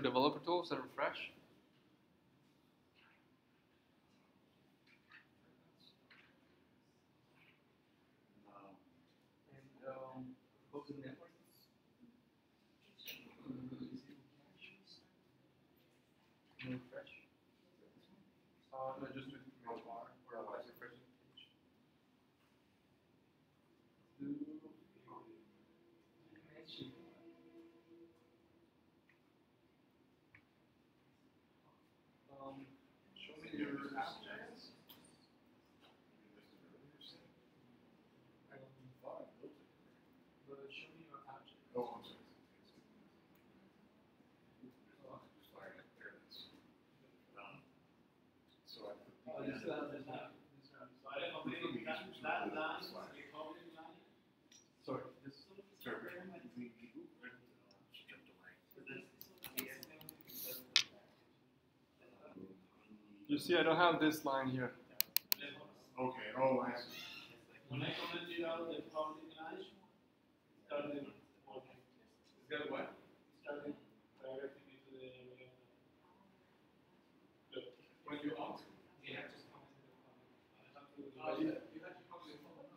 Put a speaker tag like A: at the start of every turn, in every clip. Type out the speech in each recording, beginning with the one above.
A: developer tools and refresh. And close the network. And refresh. No, just do command bar or otherwise refresh the page. Show me your app.js. But show me your app.js.
B: Oh, I'm sorry. So I put
C: You still have this now. So I don't know, maybe that line, you call it line?
A: Sorry, this. You see, I don't have this line here.
B: Okay, oh, I see.
C: When I commented out the public line, started working.
A: Is that what?
C: Started directing me to the good.
A: When you out?
C: Yeah, just commented the public. I have to.
A: You had to copy the phone.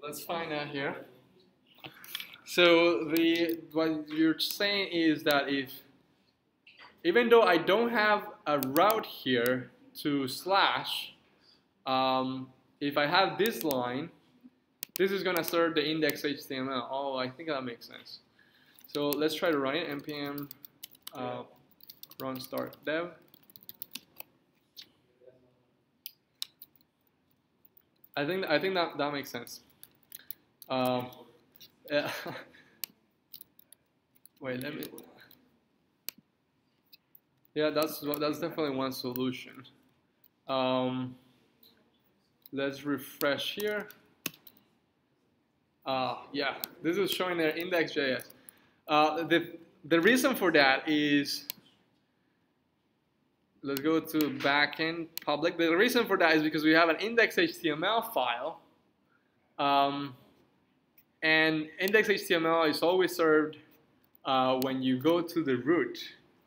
A: Let's find out here. So what you're saying is that even though I don't have a route here to slash, if I have this line, this is gonna serve the index HTML. Oh, I think that makes sense. So let's try to run it. npm run start dev. I think that makes sense. Yeah. Wait, let me. Yeah, that's definitely one solution. Let's refresh here. Yeah, this is showing their index.js. The reason for that is, let's go to backend public. The reason for that is because we have an index.html file. And index.html is always served when you go to the root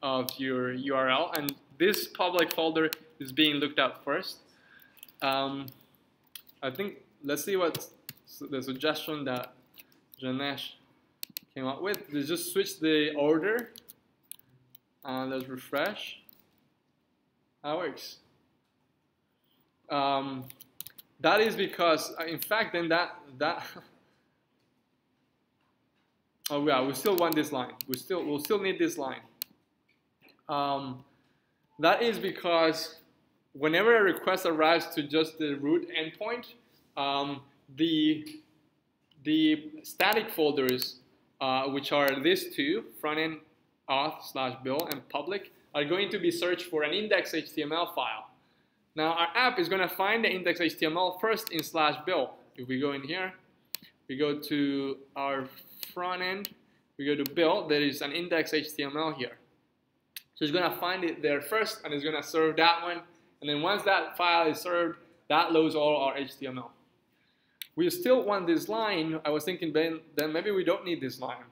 A: of your URL, and this public folder is being looked at first. I think, let's see what the suggestion that Janesh came up with. Let's just switch the order, and let's refresh. That works. That is because, in fact, then that oh yeah, we still want this line. We'll still need this line. That is because whenever a request arrives to just the root endpoint, the static folders, which are these two, frontend auth/bill and public, are going to be searched for an index.html file. Now our app is going to find the index.html first in /bill. If we go in here, we go to our front end, we go to bill, there is an index.html here. So it's going to find it there first, and it's going to serve that one. And then once that file is served, that loads all our HTML. We still want this line. I was thinking then maybe we don't need this line.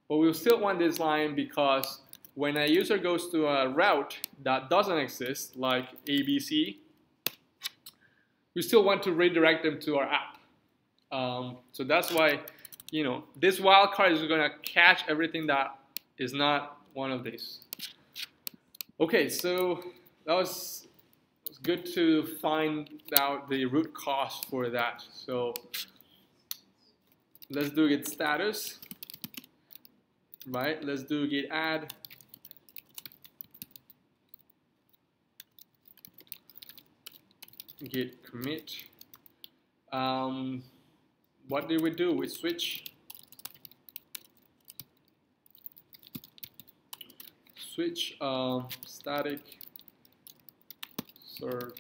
A: But we still want this line because when a user goes to a route that doesn't exist, like ABC, we still want to redirect them to our app. So that's why, this wildcard is going to catch everything that is not one of these. Okay, so that was good to find out the root cause for that. So let's do git status, right? Let's do git add. Git commit. What did we do? We switch static serve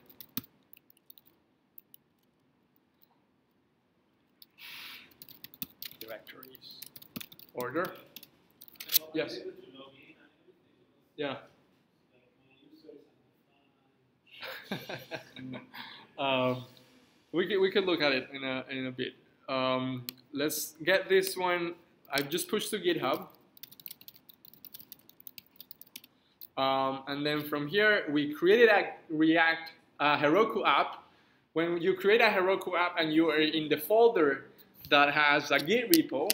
A: directories. Order. Yes. Yeah. We could look at it in a bit. Let's get this one. I've just pushed to GitHub. And then from here, we created a Heroku app. When you create a Heroku app and you are in the folder that has a Git repo,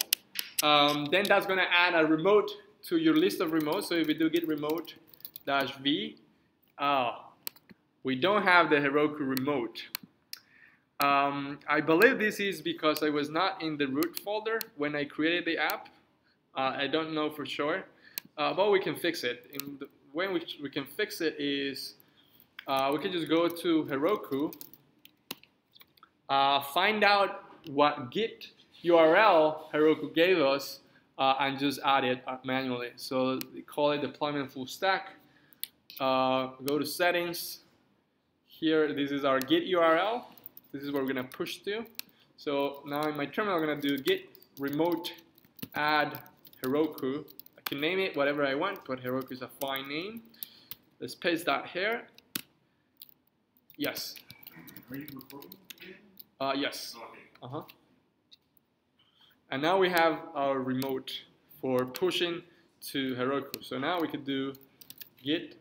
A: then that's going to add a remote to your list of remotes. So if we do git remote -v, we don't have the Heroku remote. I believe this is because I was not in the root folder when I created the app. I don't know for sure, but we can fix it. The way we can fix it is we can just go to Heroku, find out what Git URL Heroku gave us, and just add it manually. So we call it deployment full stack. Go to settings. Here, this is our Git URL. This is where we're going to push to. So now in my terminal, I'm going to do git remote add Heroku. I can name it whatever I want, but Heroku is a fine name. Let's paste that here. Yes.
B: Are you recording?
A: Yes.
B: Okay.
A: And now we have our remote for pushing to Heroku. So now we could do git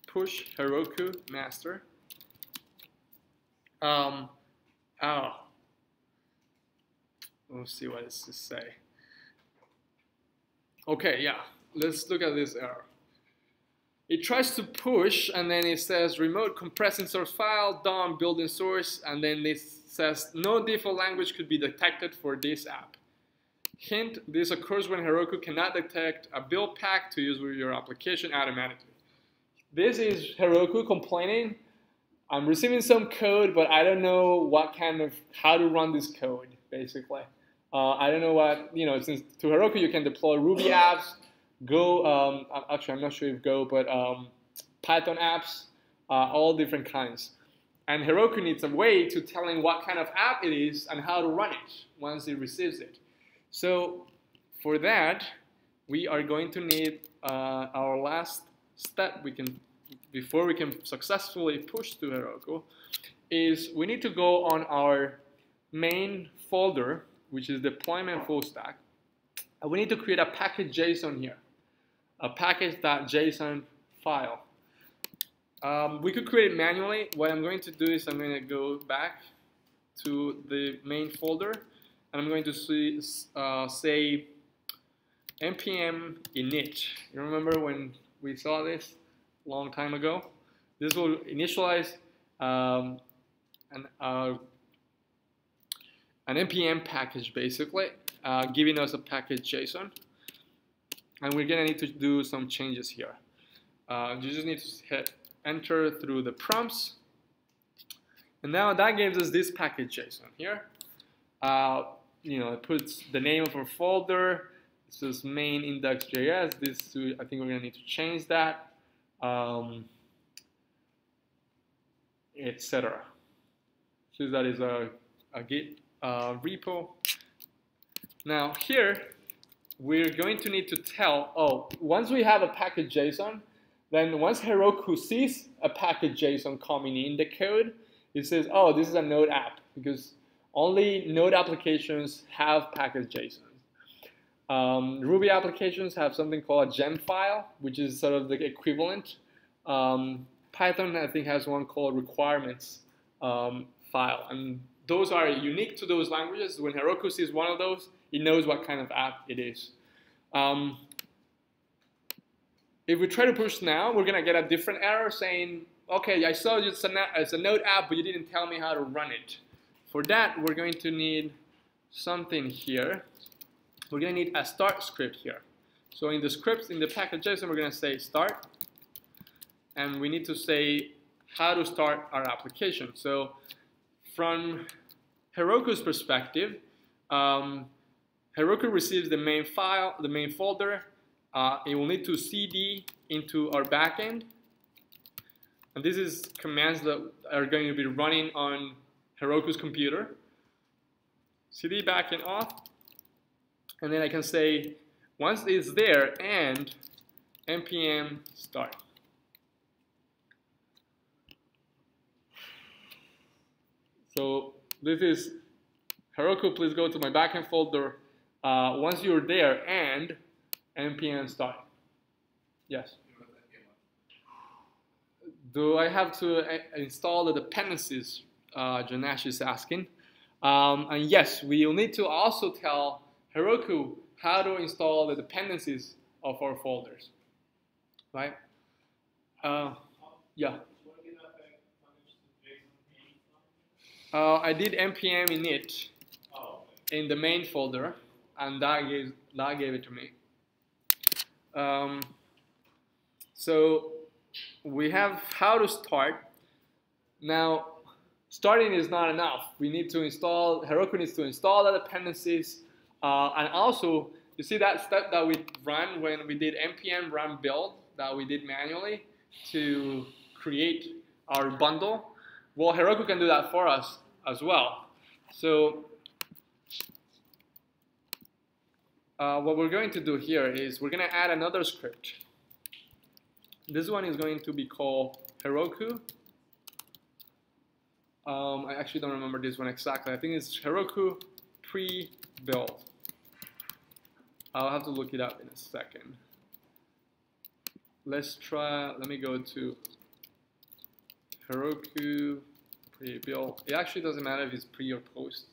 A: push Heroku master. Let's see what does this say. Okay, yeah, let's look at this error. It tries to push, and then it says remote compressing source file, DOM building source, and then this says no default language could be detected for this app. Hint, this occurs when Heroku cannot detect a build pack to use with your application automatically. This is Heroku complaining, I'm receiving some code, but I don't know how to run this code, basically. I don't know what, since to Heroku you can deploy Ruby apps, Go, actually I'm not sure if Go, but Python apps, all different kinds. And Heroku needs a way to telling what kind of app it is and how to run it once it receives it. So for that, we are going to need our last step before we can successfully push to Heroku, is we need to go on our main folder, which is deployment full stack. And we need to create a package.json here, a package.json file. We could create it manually. What I'm going to do is I'm going to go back to the main folder, and I'm going to say npm init. You remember when we saw this a long time ago? This will initialize an npm package, basically, giving us a package.json. And we're going to need to do some changes here. You just need to hit enter through the prompts. And now that gives us this package.json here. It puts the name of our folder. It says main index.js. I think we're going to need to change that, etc. So that is a Git repo. Now here, we're going to need to tell, once we have a package.json, then once Heroku sees a package.json coming in the code, it says, this is a Node app, because only Node applications have package.json. Ruby applications have something called a gem file, which is sort of the equivalent. Python, I think, has one called requirements file, and those are unique to those languages. When Heroku sees one of those, it knows what kind of app it is. If we try to push now, we're going to get a different error saying, okay, I saw it's a Node app, but you didn't tell me how to run it. For that, we're going to need something here. We're going to need a start script here. So in the scripts, in the package.json, we're going to say start. And we need to say how to start our application. So from Heroku's perspective, Heroku receives the main file, the main folder. It will need to cd into our backend. And this is commands that are going to be running on Heroku's computer. cd backend auth, And then I can say, once it's there, and npm start. So this is Heroku, please go to my backend folder. Once you're there, and npm start. Yes? Do I have to install the dependencies? Janesh is asking. And yes, we will need to also tell Heroku how to install the dependencies of our folders. Right? Yeah. I did npm init in the main folder, and that gave it to me. So we have how to start. Now, starting is not enough. We need to install, Heroku needs to install the dependencies, and also, you see that step that we ran when we did npm run build that we did manually to create our bundle? Well, Heroku can do that for us as well. So what we're going to do here is we're going to add another script. This one is going to be called Heroku. I actually don't remember this one exactly. I think it's Heroku pre-build. I'll have to look it up in a second. Let's try, let me go to Heroku pre-build. It actually doesn't matter if it's pre or post.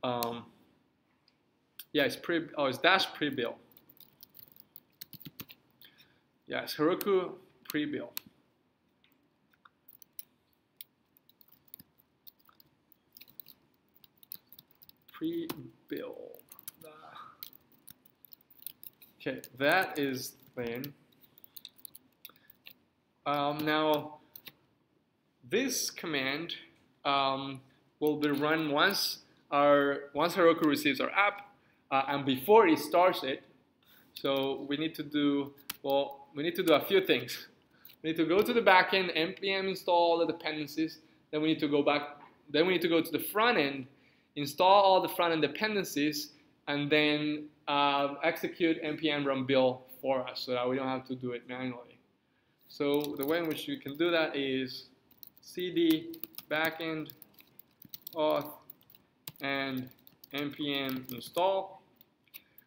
A: Yeah, it's pre, oh, it's dash pre-build. Yeah, it's Heroku pre-build. Pre-build. Okay, that is then. Now, this command will be run once Heroku receives our app, and before it starts it. So we need to do, well, we need to do a few things. We need to go to the backend, npm install the dependencies. Then we need to go back. Then we need to go to the front end, install all the front end dependencies, and then execute npm run build for us, so that we don't have to do it manually. So the way in which you can do that is cd backend auth and npm install.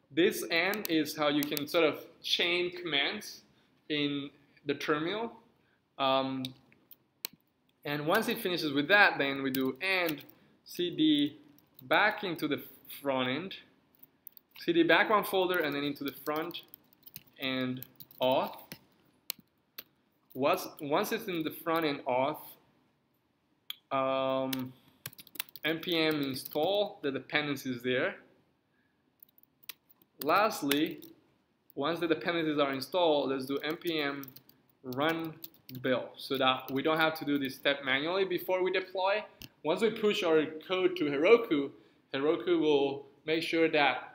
A: This and is how you can sort of chain commands in the terminal. And once it finishes with that, then we do and cd back into the front end, cd back one folder, and then into the front and auth. Once it's in the front end auth, npm install the dependencies there. Lastly, once the dependencies are installed, let's do npm run build, so that we don't have to do this step manually before we deploy. Once we push our code to Heroku, Heroku will make sure that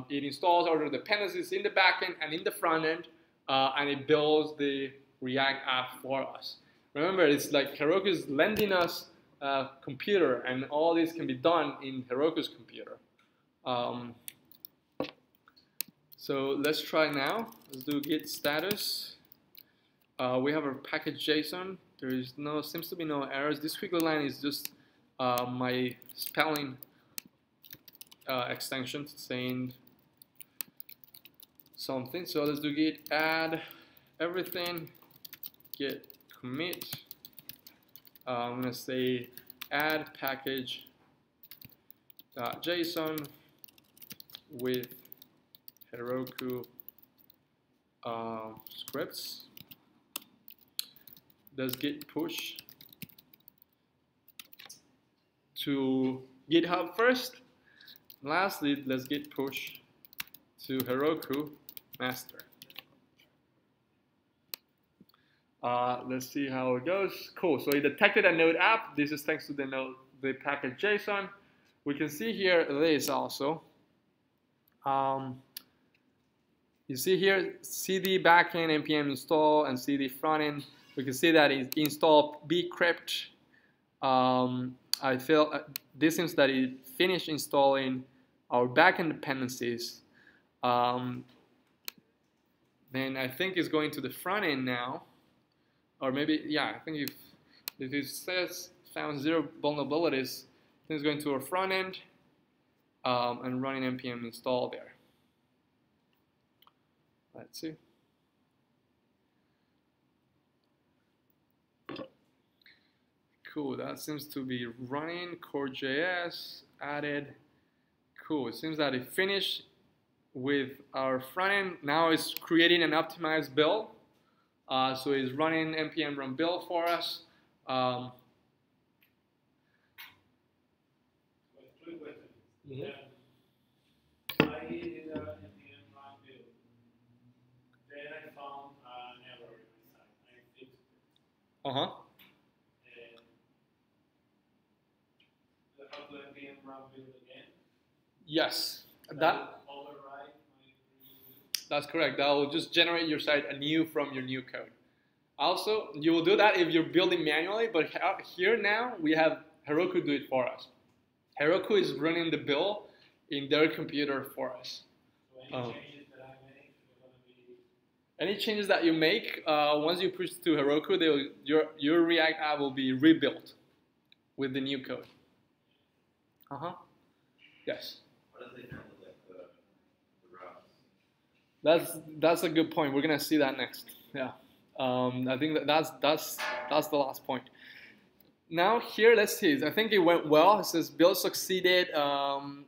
A: it installs all the dependencies in the backend and in the front end, and it builds the React app for us. Remember, it's like Heroku is lending us a computer, and all this can be done in Heroku's computer. So let's try now. Let's do git status. We have our package JSON. There is seems to be no errors. This squiggly line is just my spelling extension saying something. So let's do git add everything, git commit. I'm gonna say add package.json with Heroku scripts. Does git push to GitHub first. Lastly, let's git push to Heroku master. Let's see how it goes. Cool. So it detected a node app. This is thanks to the package JSON. We can see here this also. You see here cd backend npm install and cd frontend. We can see that it installed bcrypt. I feel this seems that it finished installing our backend dependencies. Then I think it's going to the front end now, or maybe, yeah, I think if it says found 0 vulnerabilities, then it's going to our front end and running npm install there. Let's see. Cool, that seems to be running. Core.js added. Cool, it seems that it finished with our front end. Now it's creating an optimized build. So it's running npm run build for us.
C: Quick question.
A: Mhm.
C: I did a npm run build. Then I found an error in my site. I fixed it.
A: Uh-huh.
C: And do I have to npm run build again?
A: Yes,
C: That
A: that
C: will override my previous
A: that's correct. That will just generate your site anew from your new code. Also, you will do that if you're building manually, but here now we have Heroku do it for us. Heroku is running the build in their computer for us.
C: So any changes that I make are going to be.
A: Any changes that you make, once you push to Heroku, your React app will be rebuilt with the new code. Yes.
D: How does it handle like the routes?
A: That's a good point. We're gonna see that next. Yeah. I think that's the last point. Now here, let's see. I think it went well. It says build succeeded, and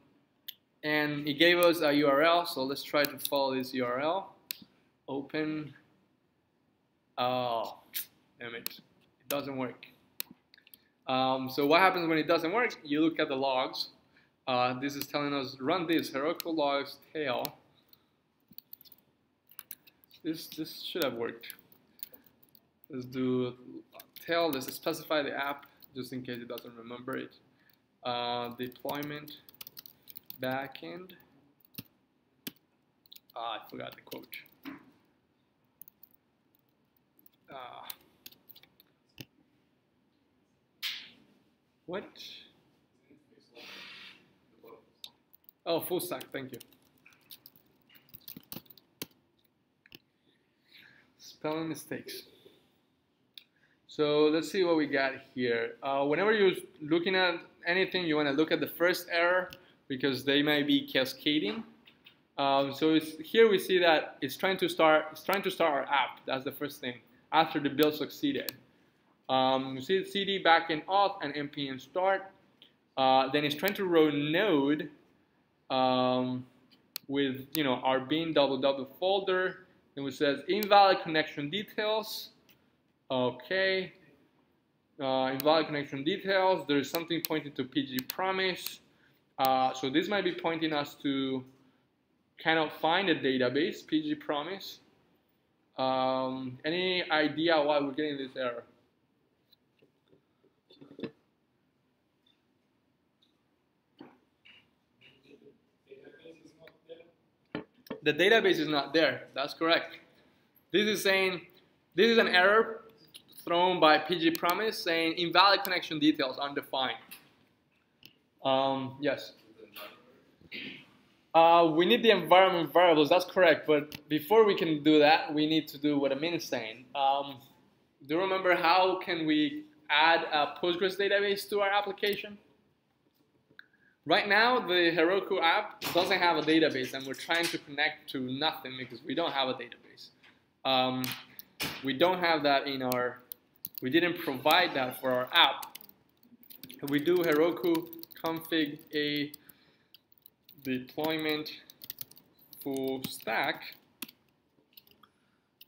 A: it gave us a URL. So let's try to follow this URL. Open. Oh, damn it! It doesn't work. So what happens when it doesn't work? You look at the logs. This is telling us run this Heroku logs tail. This should have worked. Let's do tail. Let's specify the app just in case it doesn't remember it. Deployment backend. I forgot the quote. What? Oh, full stack. Thank you. Spelling mistakes. So let's see what we got here. Whenever you're looking at anything, you want to look at the first error because they may be cascading. So here we see that it's trying to start our app. That's the first thing after the build succeeded. You see cd backend auth and npm start. Then it's trying to run node with our bin www folder. And it says invalid connection details. Okay. Invalid connection details. There is something pointing to PG promise. So this might be pointing us to kind of find a database, PG promise. Any idea why we're getting this error? The database is not there. That's correct. This is saying, this is an error thrown by PG promise saying invalid connection details undefined. Yes. We need the environment variables. That's correct. But before we can do that, we need to do what Amin is saying. Do you remember how can we add a Postgres database to our application? Right now, the Heroku app doesn't have a database, and we're trying to connect to nothing because we don't have a database. We don't have that we didn't provide that for our app. If we do Heroku config a deployment full stack,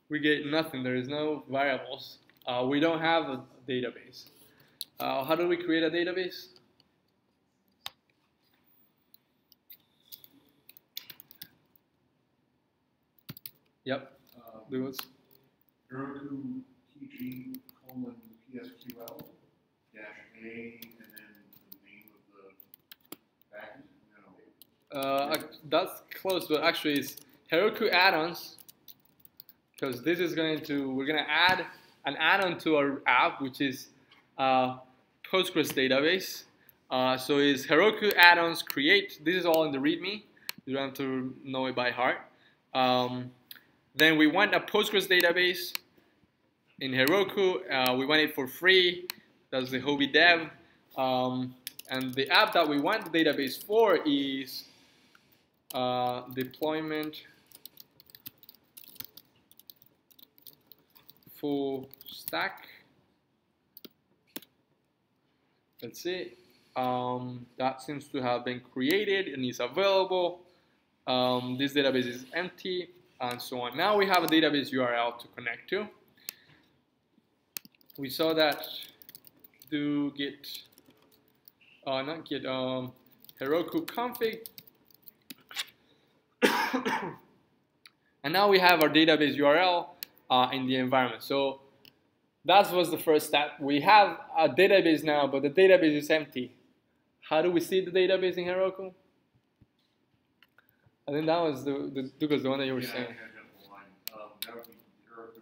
A: we get nothing. There is no variables. We don't have a database. How do we create a database? Yep. Do it.
B: Heroku TG colon PSQL dash A and then the name of the backend? No.
A: That's close, but actually it's Heroku add-ons, because this is we're going to add an add-on to our app, which is Postgres database. So it's Heroku add-ons create. This is all in the README. You don't have to know it by heart. Then we want a Postgres database in Heroku. We want it for free. That's the hobby dev. And the app that we want the database for is deployment full stack. Let's see. That seems to have been created and is available. This database is empty, and so on. Now we have a database URL to connect to. We saw that do git, not git, Heroku config. And now we have our database URL in the environment. So that was the first step. We have a database now, but the database is empty. How do we see the database in Heroku? I think that was the one that you were saying.
B: That would be Heroku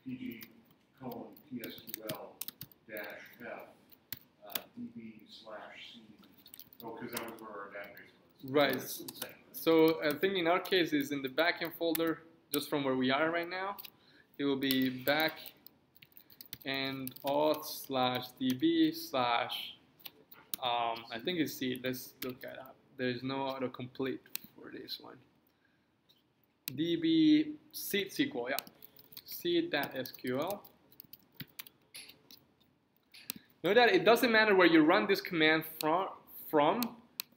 B: PG:PSQL -F DB/C. Oh, because that was where our database was.
A: Right. So I think in our case is in the backend folder, just from where we are right now. It will be backend auth/db/ I think it's C. Let's look at that. There's no autocomplete for this one. DB seed SQL, yeah. Seed.sql. Note that it doesn't matter where you run this command from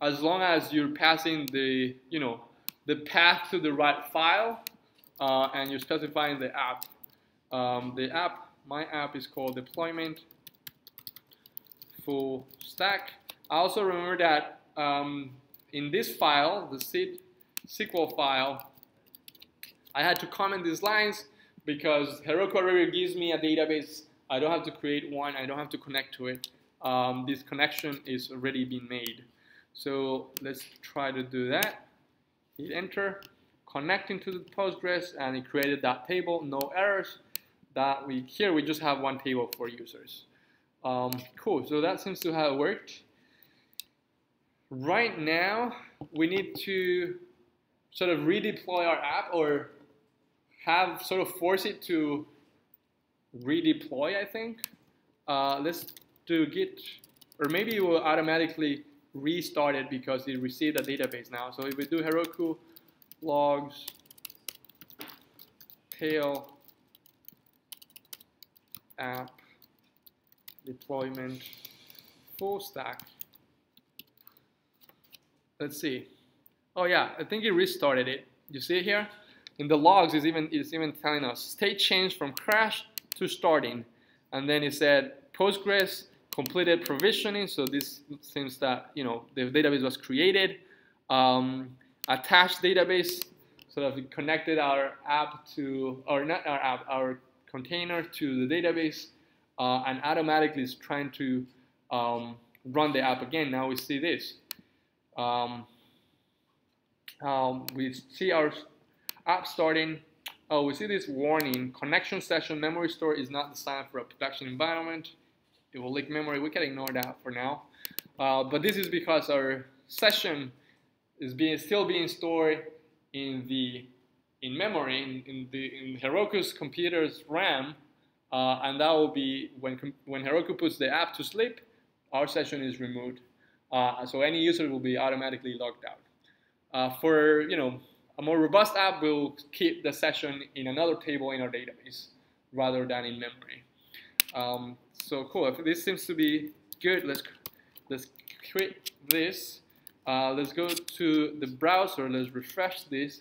A: as long as you're passing the, the path to the right file and you're specifying the app. My app is called deployment full stack. I also remember that in this file, the seed SQL file, I had to comment these lines because Heroku already gives me a database. I don't have to create one. I don't have to connect to it. This connection is already been made. So let's try to do that. Hit enter, connecting to the Postgres, and it created that table. No errors. Here we just have one table for users. Cool. So that seems to have worked. Right now, we need to sort of redeploy our app or force it to redeploy, I think. Let's do git, or maybe it will automatically restart it because it received a database now. So if we do Heroku logs tail app deployment full stack. Let's see. Oh yeah, I think it restarted it. You see it here? In the logs, it's even telling us state change from crash to starting, and then it said Postgres completed provisioning. So this seems that the database was created. Attached database, so that we connected our app to, or not our app, our container to the database, and automatically is trying to run the app again. Now we see this. We see our app starting. Oh, we see this warning: connection session memory store is not designed for a production environment. It will leak memory. We can ignore that for now. But this is because our session is still being stored in memory in Heroku's computer's RAM, and that will be when Heroku puts the app to sleep, our session is removed. So any user will be automatically logged out. For a more robust app, will keep the session in another table in our database rather than in memory. So cool. If this seems to be good, let's quit this. Let's go to the browser. Let's refresh this,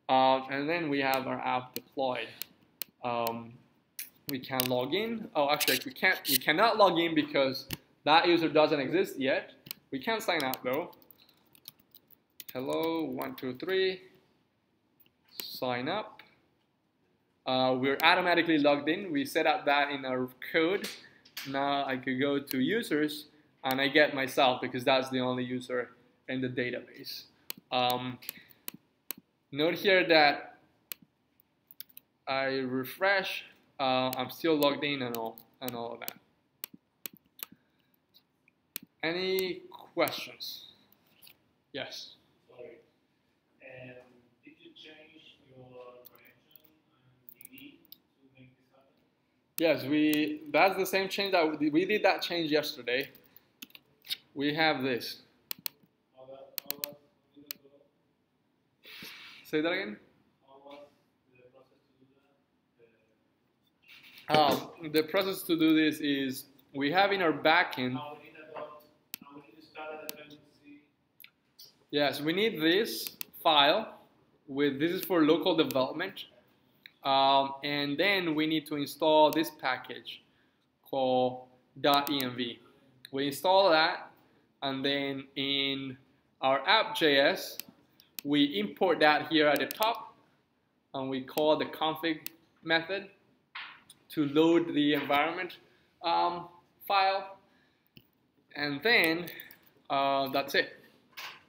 A: and then we have our app deployed. We can log in. Oh, actually, we cannot log in because that user doesn't exist yet. We can sign up though. Hello, 1, 2, 3. Sign up. We're automatically logged in. We set up that in our code. Now I could go to users and I get myself because that's the only user in the database. Note here that I refresh. I'm still logged in and all of that. Any questions? Yes.
C: Sorry.
A: Yes, that's the same change that we did that change yesterday. We have this. Say that again? The process to do this is we have in our backend. Yes, we need this file this is for local development. And then we need to install this package called .env. We install that, and then in our app.js, we import that here at the top, and we call the config method to load the environment file, and then that's it.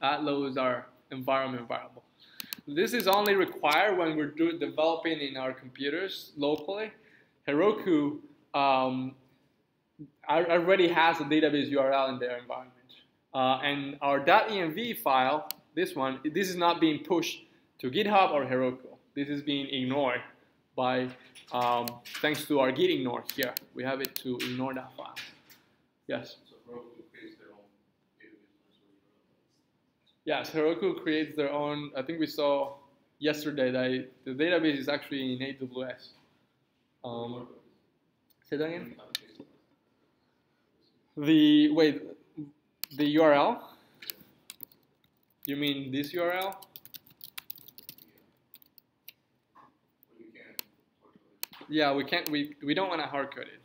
A: That loads our environment variable. This is only required when we're developing in our computers locally. Heroku already has a database URL in their environment. And our .env file, this is not being pushed to GitHub or Heroku. This is being ignored by, thanks to our git ignore here. We have it to ignore that file. Yes?
B: So Heroku creates their own database.
A: Yes, Heroku creates their own. I think we saw yesterday that the database is actually in AWS. Say that again? The URL? You mean this URL? Yeah, we can't. We don't want to hard code it.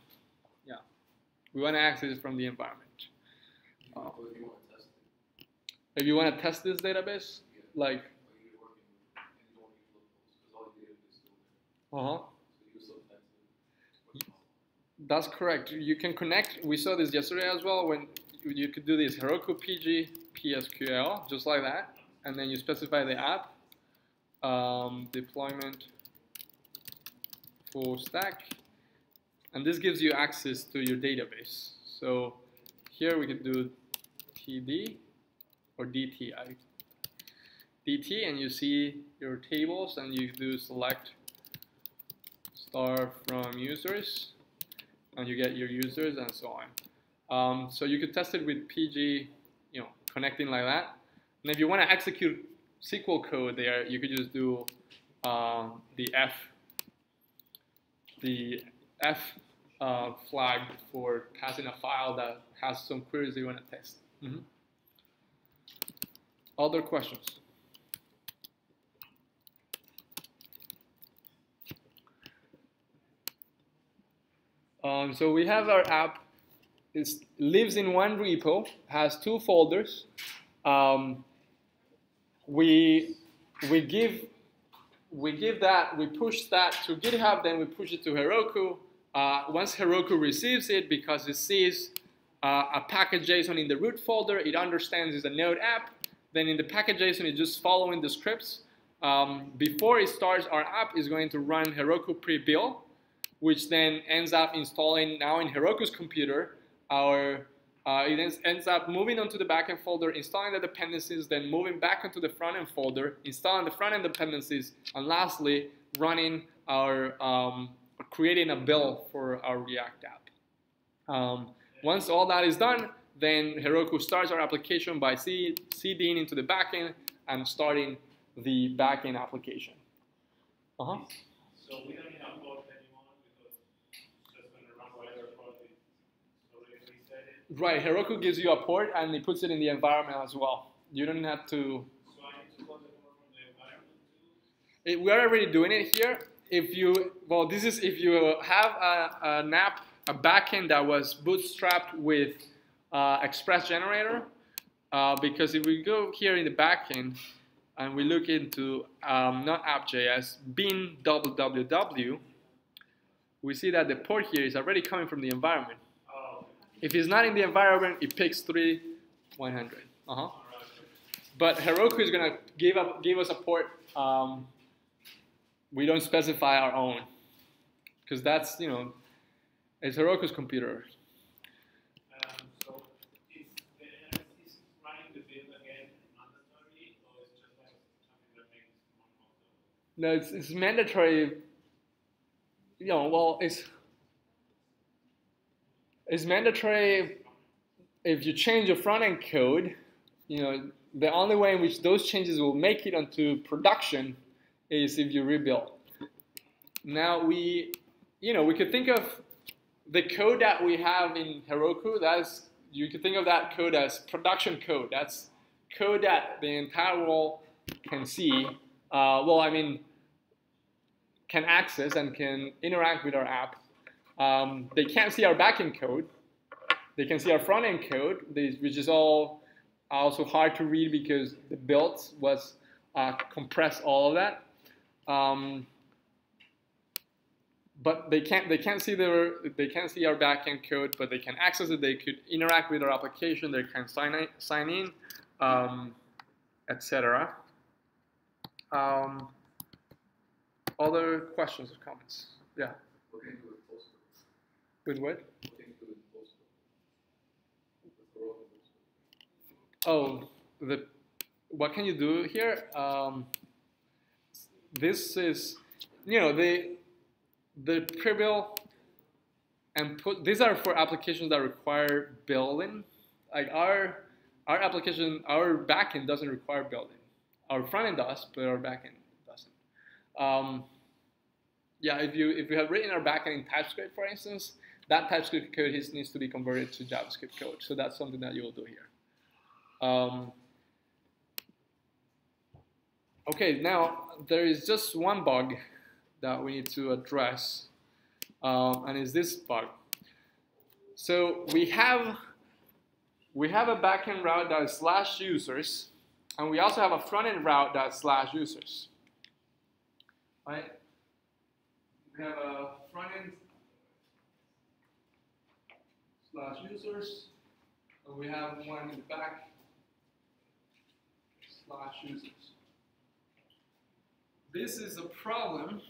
A: Yeah, we want to access it from the environment. If you want to test this database, like. That's correct. You can connect. We saw this yesterday as well. When you could do this Heroku PG PSQL, just like that, and then you specify the app deployment full stack, and this gives you access to your database. So here we could do TD or DT, DT, and you see your tables, and you do select star from users, and you get your users and so on. So you could test it with PG, connecting like that. And if you want to execute SQL code there, you could just do the F flag for passing a file that has some queries you want to test. Other questions? So we have our app. It lives in one repo, has 2 folders. We push that to GitHub, then we push it to Heroku. Once Heroku receives it, because it sees a package.json in the root folder, it understands it's a Node app. Then in the package.json, it's just following the scripts. Before it starts, our app is going to run Heroku pre-build, which then ends up installing now in Heroku's computer. It ends up moving onto the backend folder, installing the dependencies, then moving back onto the frontend folder, installing the frontend dependencies, and lastly, running creating a build for our React app. Once all that is done, then Heroku starts our application by CDing into the backend and starting the backend application.
C: So we don't need a port anymore because it's just going to run whatever port is already reset it.
A: Right, Heroku gives you a port and it puts it in the environment as well. You don't have to.
C: So I need to call the port from the environment too?
A: We're already doing it here. If you have an app, a backend that was bootstrapped with Express Generator, because if we go here in the backend and we look into not app.js, bin www, we see that the port here is already coming from the environment. If it's not in the environment, it picks 3100. But Heroku is going to give us a port. We don't specify our own, because that's, it's Heroku's computer.
C: So is running the build again mandatory, or it's just like something that makes more comfortable?
A: No, it's mandatory. Well, It's mandatory if you change your front-end code. The only way in which those changes will make it onto production is if you rebuild. Now we could think of the code that we have in Heroku. You could think of that code as production code. That's code that the entire world can see. Can access and can interact with our app. They can't see our backend code. They can see our front-end code, which is all also hard to read because the build was compressed all of that. But they can't see our backend code, but they can access it. They could interact with our application. They can sign in, etc. Other questions or comments? Yeah.
D: What can you do with Postgres?
A: With what?
D: What can you do with Postgres?
A: Oh, what can you do here? This is, the pre-build and these are for applications that require building. Like our application, our backend doesn't require building. Our frontend does, but our backend doesn't. If you have written our backend in TypeScript, for instance, that TypeScript code needs to be converted to JavaScript code. So that's something that you will do here. Okay, now there is just one bug that we need to address, and it's this bug. So we have a backend route that is /users, and we also have a front-end route that's /users. Right? We have a front-end /users, and we have one in the back /users. This is a problem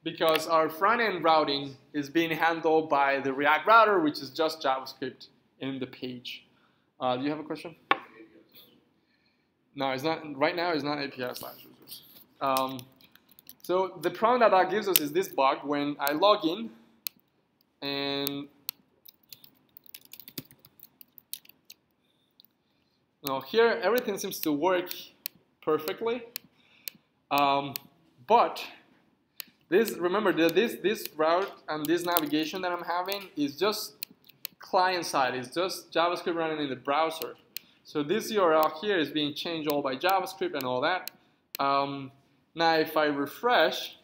A: because our front-end routing is being handled by the React router, which is just JavaScript in the page. Do you have a question? No, it's not. Right now, it's not API/users. So the problem that gives us is this bug when I log in and here everything seems to work perfectly. But remember that this route and this navigation that I'm having is just client side. It's just JavaScript running in the browser. So this URL here is being changed all by JavaScript and all that. Now if I refresh,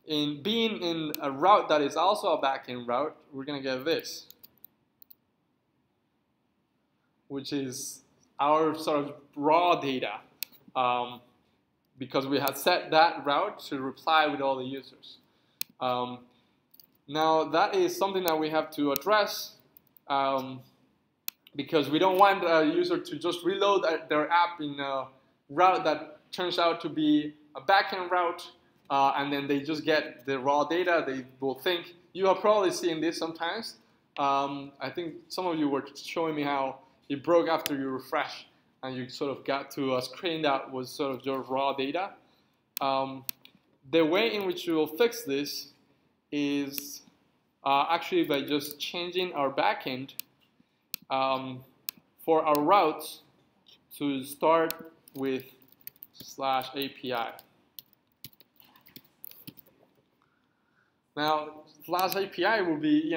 A: being in a route that is also a backend route, we're gonna get this, which is our sort of raw data. Because we had set that route to reply with all the users. Now that is something that we have to address because we don't want a user to just reload their app in a route that turns out to be a backend route and then they just get the raw data. They will think, you have probably seen this sometimes. I think some of you were showing me how it broke after you refresh and you sort of got to a screen that was sort of your raw data. The way in which we will fix this is actually by just changing our backend for our routes to start with /API. Now, /API will be,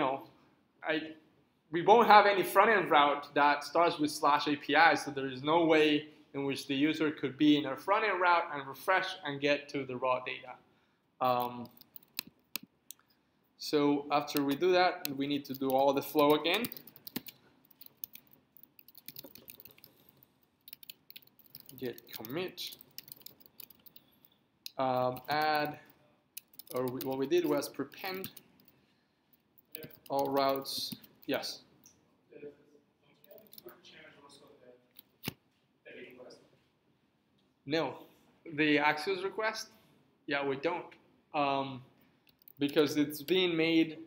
A: we won't have any front-end route that starts with /API, so there is no way in which the user could be in a front-end route and refresh and get to the raw data. So after we do that, we need to do all the flow again. Git commit, add, or what we did was prepend all routes. Yes. No, the Axios request, yeah, we don't, because it's being made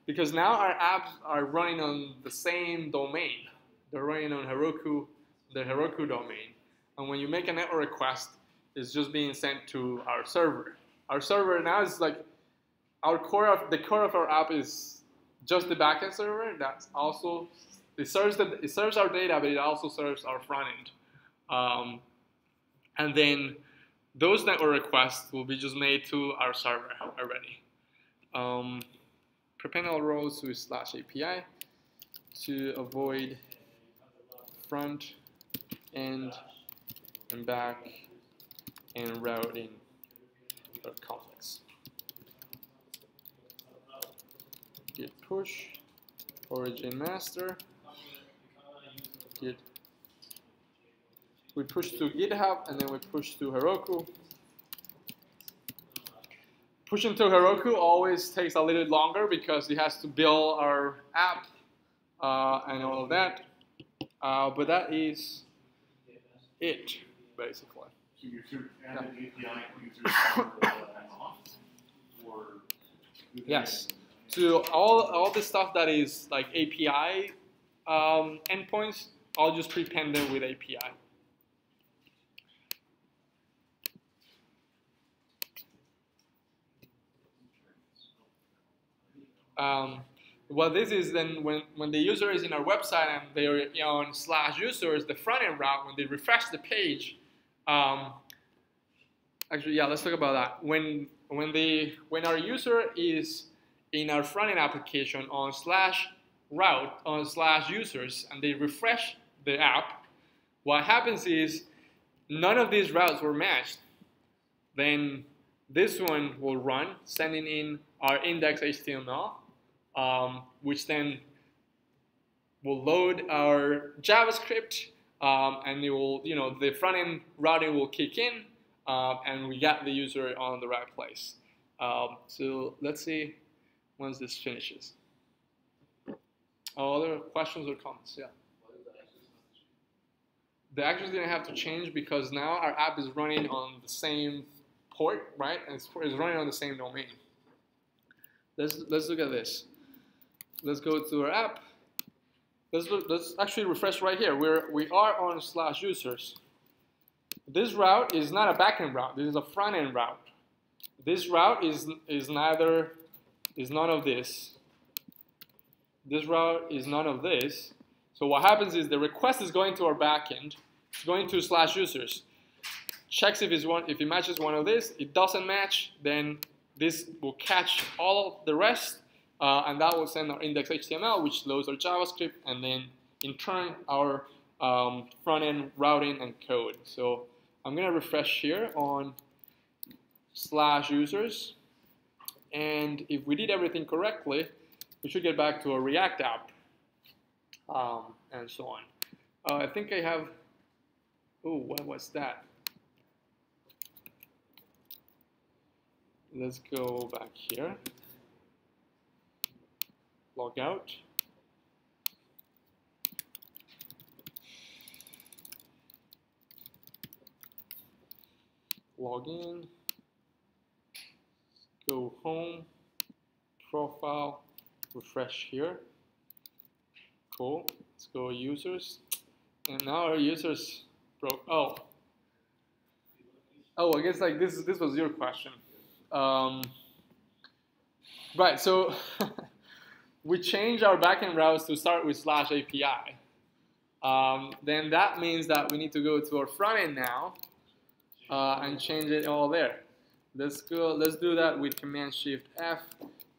A: because now our apps are running on the same domain. They're running on Heroku, the Heroku domain, and when you make a network request, it's just being sent to our server. Our server now is like the core of our app is just the backend server. That's also it serves our data, but it also serves our front end. And then those network requests will be just made to our server already. Prepend all rows to /API to avoid front end and back and routing conflicts. Git push origin master. Git. We push to GitHub and then we push to Heroku. Pushing to Heroku always takes a little longer because it has to build our app and all of that. But that is it, basically.
B: So you should add an API users off, or
A: yes. To all the stuff that is like API endpoints, I'll just prepend them with API. What this is then when the user is in our website and they're on /users, the front end route, when they refresh the page, actually, yeah, let's talk about that. When our user is in our front end application on /route on /users and they refresh the app, what happens is none of these routes were matched. Then this one will run, sending in our index HTML, which then will load our JavaScript, and it will, the front end routing will kick in, and we got the user on the right place. So let's see once this finishes. Other questions or comments? Yeah. The access didn't have to change because now our app is running on the same port, right? And it's running on the same domain. Let's look at this. Let's go to our app. Let's actually refresh right here. We are on /users. This route is not a backend route. This is a front end route. This route is none of this. This route is none of this. So what happens is the request is going to our backend. It's going to /users. Checks if it matches one of this. It doesn't match, then this will catch all of the rest, and that will send our index HTML, which loads our JavaScript, and then in turn our front-end routing and code. So I'm going to refresh here on /users, and if we did everything correctly, we should get back to a React app, and so on. I think I have. Oh, what was that? Let's go back here. Log out. Log in. Go home. Profile. Refresh here. Cool. Let's go users. And now our users broke. Oh, I guess like this was your question. Right, so we change our backend routes to start with /API. Then that means that we need to go to our front end now and change it all there. Let's do that with Command-Shift-F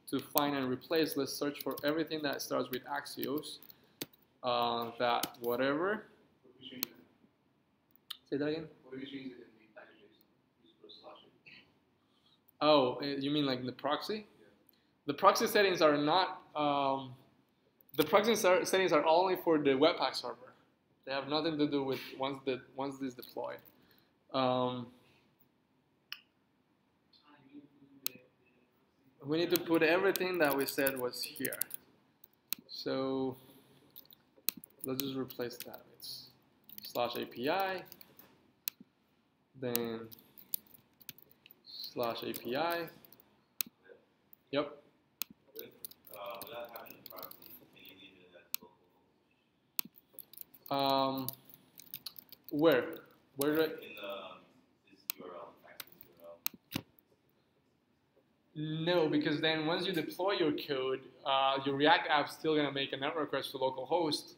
A: to find and replace. Let's search for everything that starts with Axios. That whatever. Say that again.
D: What if you change it in the packages? Just put /.
A: Oh, you mean like the proxy?
D: Yeah.
A: The proxy settings are not. The proxy settings are only for the Webpack server. They have nothing to do with once this is deployed. We need to put everything that we said was here. So let's just replace that. It's /API, then /API. Yep.
E: Without having the proxy, can you leave it as local?
A: Where? Where?
E: In this URL, Axios URL.
A: No, because then once you deploy your code, your React app's still gonna make a NET request to localhost,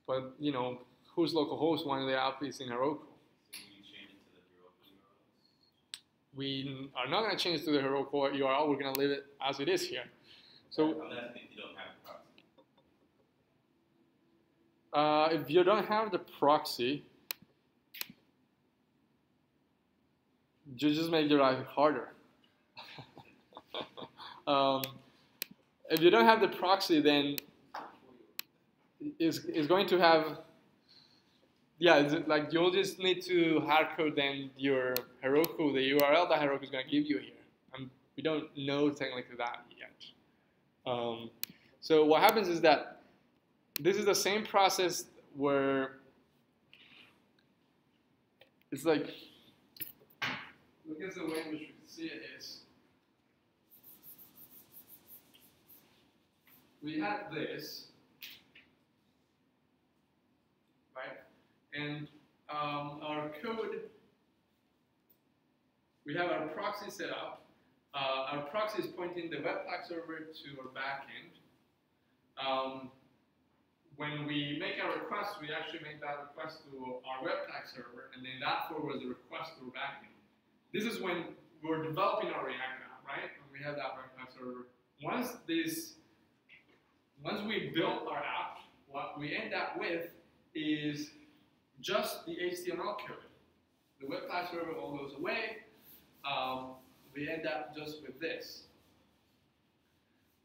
A: but you know whose localhost when the app is in Heroku.
E: So you change it to the Heroku URLs?
A: We are not gonna change it to the Heroku URL. We're gonna leave it as it is here. So
E: I'm asking if you don't have the proxy.
A: if you don't have the proxy, you just make your life harder. If you don't have the proxy, then it's going to have, yeah, it's like you'll just need to hardcode then your Heroku, the URL that Heroku is going to give you here. And we don't know technically that yet. So what happens is that this is the same process where it's like, I guess the way in which we can see it is, we had this, right? And our code, we have our proxy set up. Our proxy is pointing the Webpack server to our backend. When we make our request, we actually make that request to our Webpack server, and then that forwards the request to our backend. This is when we're developing our React app, right? And we have that Webpack server. Once we build our app, what we end up with is just the HTML code. The Webpack server all goes away. We end up just with this,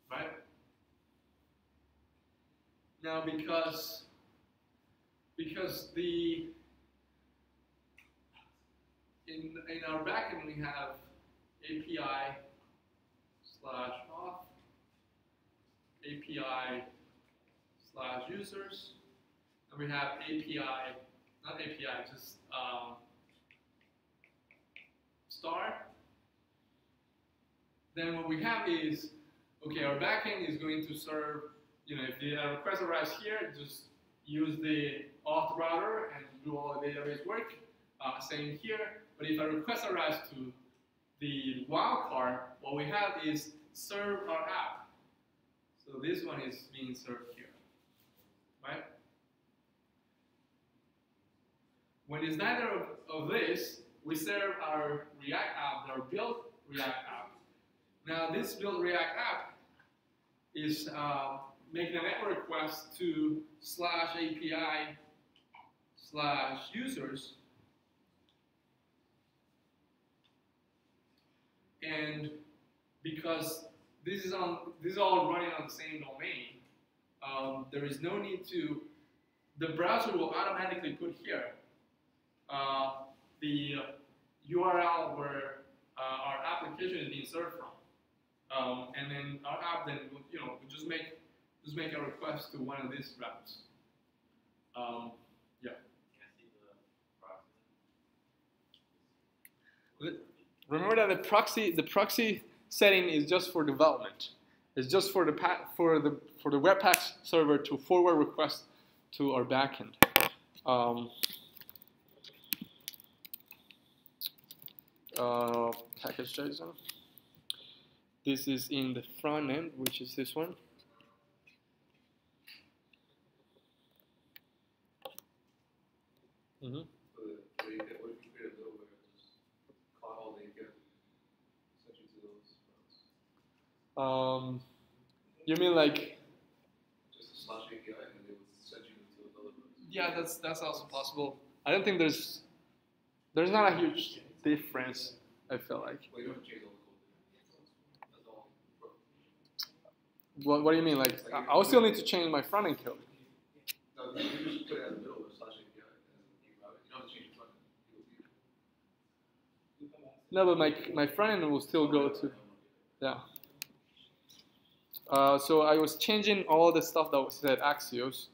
A: right? Now, because the in our backend we have API/auth, API/users, and we have star. Then what we have is, okay, our backend is going to serve, you know, if the request arrives here, just use the auth router and do all the database work. Same here. But if a request arrives to the wildcard, what we have is serve our app. So this one is being served here, right? When it's neither of this, we serve our React app, our built React app. Now this built React app is making a network request to /API/users, and because this is all running on the same domain, there is no need to. The browser will automatically put here the URL where our application is being served from, and then our app then will, you know, just make a request to one of these routes. Yeah.
E: Can I see the proxy?
A: Remember that the proxy setting is just for development. It's just for the Webpack server to forward requests to our backend. Package JSON. This is in the front end, which is this one.
D: So what if you create a middleware and just call all the API, send you to those routes?
A: You mean like?
D: Just a /API and then they would send you to another route.
A: Yeah, that's also possible. I don't think there's not a huge difference, I feel like.
D: Well, you don't have to change all the code. That's all.
A: What do you mean? Like, I will still need to change my front end code.
D: No, you just put it as a middleware /API and you route it. You don't have to change your front end.
A: No, but my front end will still go to, yeah. So I was changing all the stuff that was at Axios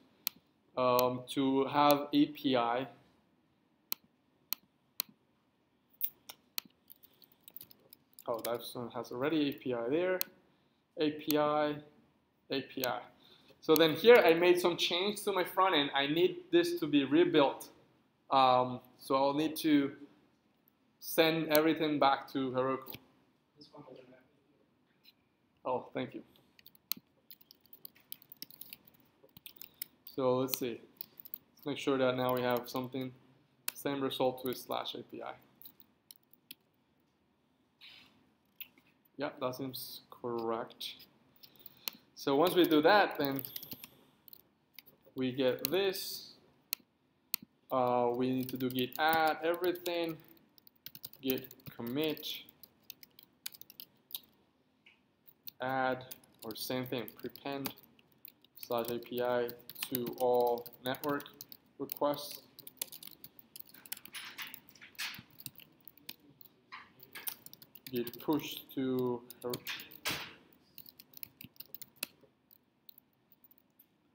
A: to have API. Oh, that one has already API there. API. So then here I made some change to my front end. I need this to be rebuilt. So I'll need to send everything back to Heroku. Oh, thank you. So let's see. Let's make sure that now we have something, same result with /API. Yeah, that seems correct. So once we do that, then we get this. We need to do git add everything, git commit, add, or same thing, prepend /API to all network requests. Git push to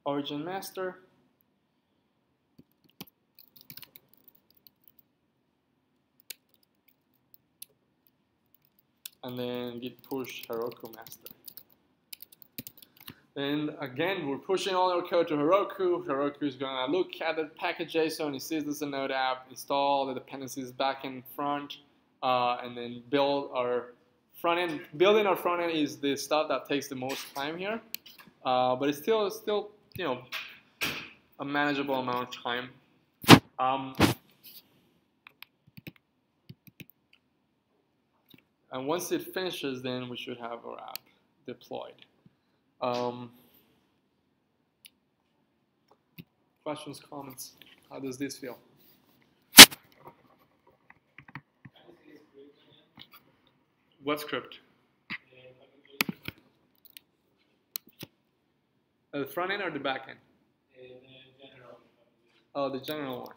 A: origin master. And then git push Heroku master. Then again, we're pushing all our code to Heroku. Heroku is going to look at the package.json. It sees this is a Node app, install the dependencies back and front, and then build our front end. Building our front end is the stuff that takes the most time here, but it's still you know, a manageable amount of time. And once it finishes, then we should have our app deployed. Questions, comments? How does this feel? What script? The front end or the back end? Oh, the general one.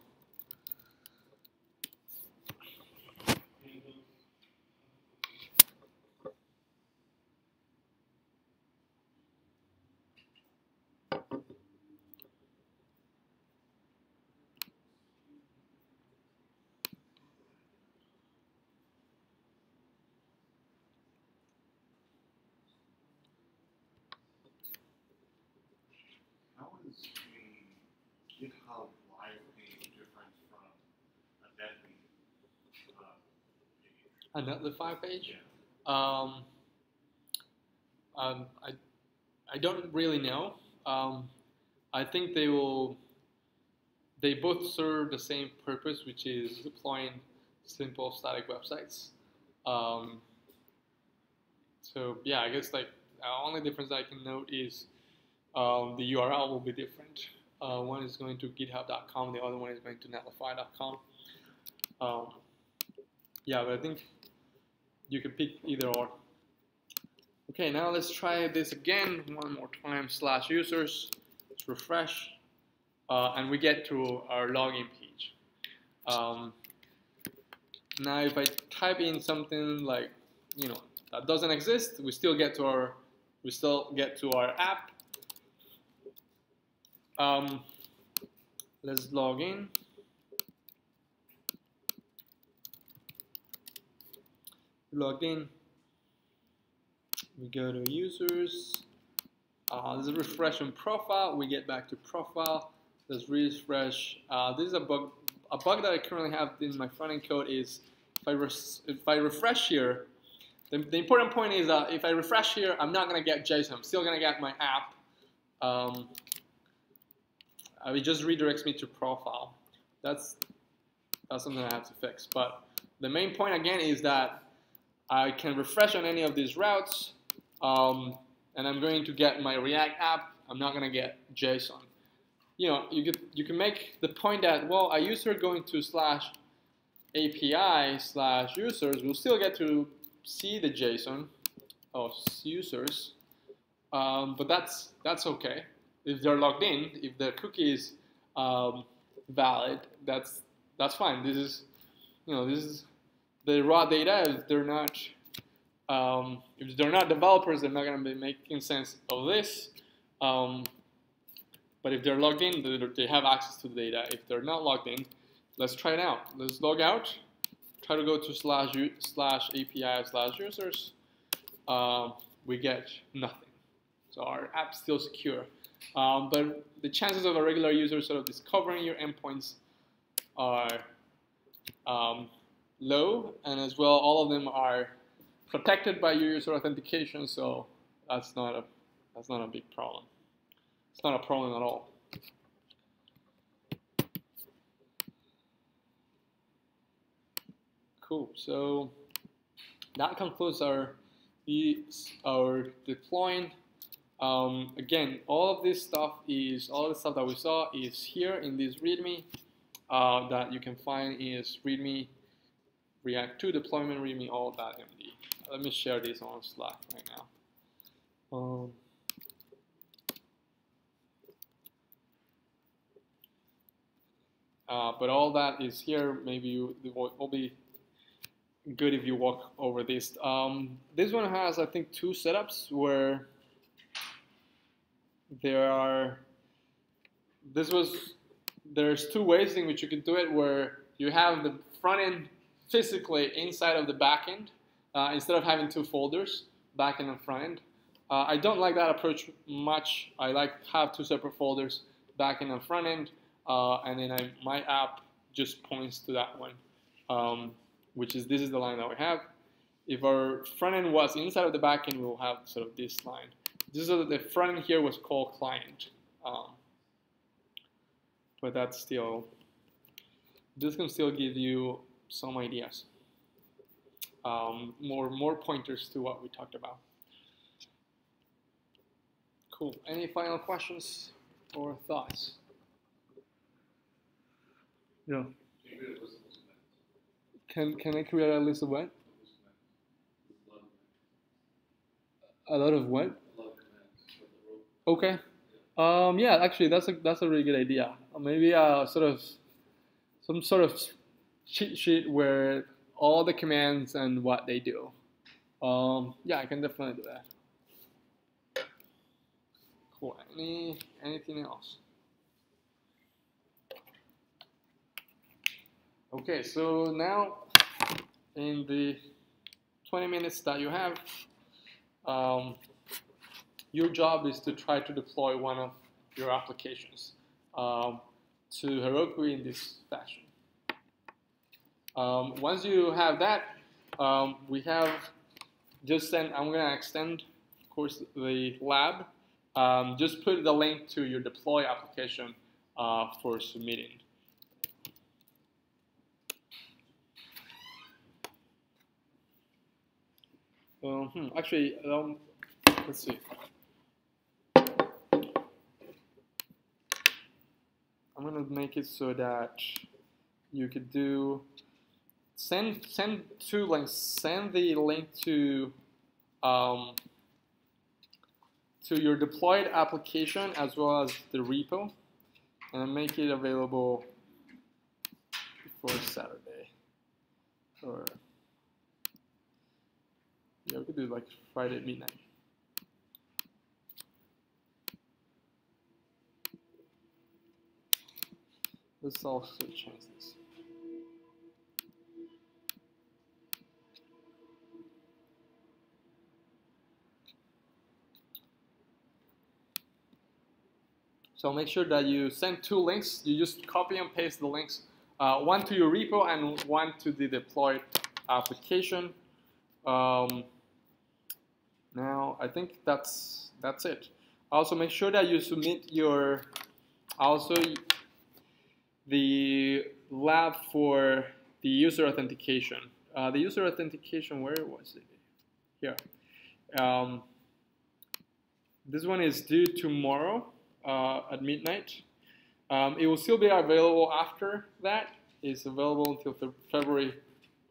B: How is a GitHub live page different from a deadbeat page?
A: Another 5-page?
B: Yeah.
A: I don't really know. I think they both serve the same purpose, which is deploying simple static websites. So yeah, I guess like the only difference I can note is the URL will be different. One is going to github.com, the other one is going to netlify.com. Yeah, but I think you can pick either or. Okay, now let's try this again one more time. /users. Let's refresh, and we get to our login page. Now, if I type in something like, you know, that doesn't exist, we still get to our app. Let's log in. Log in. We go to users. Let's refresh on profile. We get back to profile. Let's refresh. This is a bug. A bug that I currently have in my front end code is if I refresh here, the important point is that if I refresh here, I'm not going to get JSON. I'm still going to get my app. It just redirects me to profile. That's something I have to fix. But the main point again is that I can refresh on any of these routes, and I'm going to get my React app. I'm not going to get JSON. You know, you can make the point that, well, a user going to /API/users will still get to see the JSON of users, but that's okay. If they're logged in, if the cookie is valid, that's fine. This is the raw data. If they're not developers, they're not going to be making sense of this. But if they're logged in, they have access to the data. If they're not logged in, let's try it out. Let's log out. Try to go to /API/users. We get nothing. So our app's still secure. But the chances of a regular user sort of discovering your endpoints are low, and as well, all of them are protected by your user authentication. So that's not a big problem. It's not a problem at all. Cool. So that concludes our deploying. Again, all the stuff that we saw is here in this README that you can find is README React 2 deployment README all.md. Let me share this on Slack right now. But all that is here. Maybe it will be good if you walk over this. This one has, I think, 2 setups where there's 2 ways in which you can do it, where you have the front end physically inside of the back end instead of having 2 folders, back end and front end. I don't like that approach much. I like to have 2 separate folders, back end and front end, and then my app just points to that one, which is this is the line that we have. If our front end was inside of the back end, we'll have sort of this line. The front end here was called client, but that's still, this can still give you some ideas, more pointers to what we talked about. Cool. Any final questions or thoughts? Yeah. Can I create a list of what? A lot of what? Okay. Yeah, actually, that's a really good idea. Maybe some sort of cheat sheet where all the commands and what they do. Yeah, I can definitely do that. Cool. Anything else? Okay, so now in the 20 minutes that you have, your job is to try to deploy one of your applications to Heroku in this fashion. Once you have that, we have just sent, I'm going to extend, of course, the lab. Just put the link to your deploy application for submitting. Actually, let's see. I'm gonna make it so that you could send 2 links. Send the link to your deployed application as well as the repo, and make it available before Saturday. Or yeah, we could do like Friday at midnight. Let's also change this. So make sure that you send 2 links. You just copy and paste the links, one to your repo and one to the deployed application. Now I think that's it. Also make sure that you submit your the lab for the user authentication. The user authentication, where was it? Here. This one is due tomorrow at midnight. It will still be available after that. It's available until February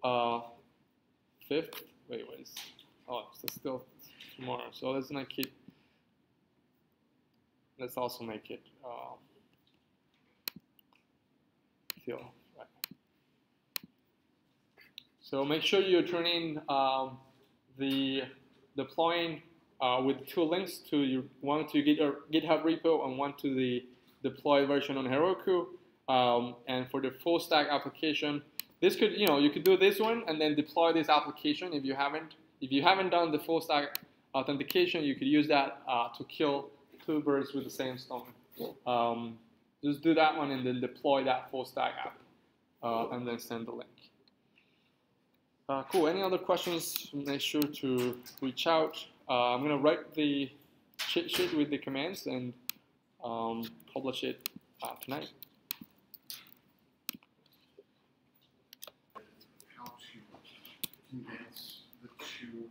A: 5th. Wait, what is? Oh, it's still tomorrow. So let's make it. Let's also make it till right. So make sure you turn in the deploying with 2 links to your one to GitHub repo and one to the deployed version on Heroku. And for the full stack application, this could you could do this one and then deploy this application if you haven't done the full stack authentication. You could use that to kill 2 birds with the same stone. Just do that one and then deploy that full stack app and then send the link. Cool. Any other questions? Make sure to reach out. I'm going to write the cheat sheet with the commands and publish it tonight.
B: How to condense the two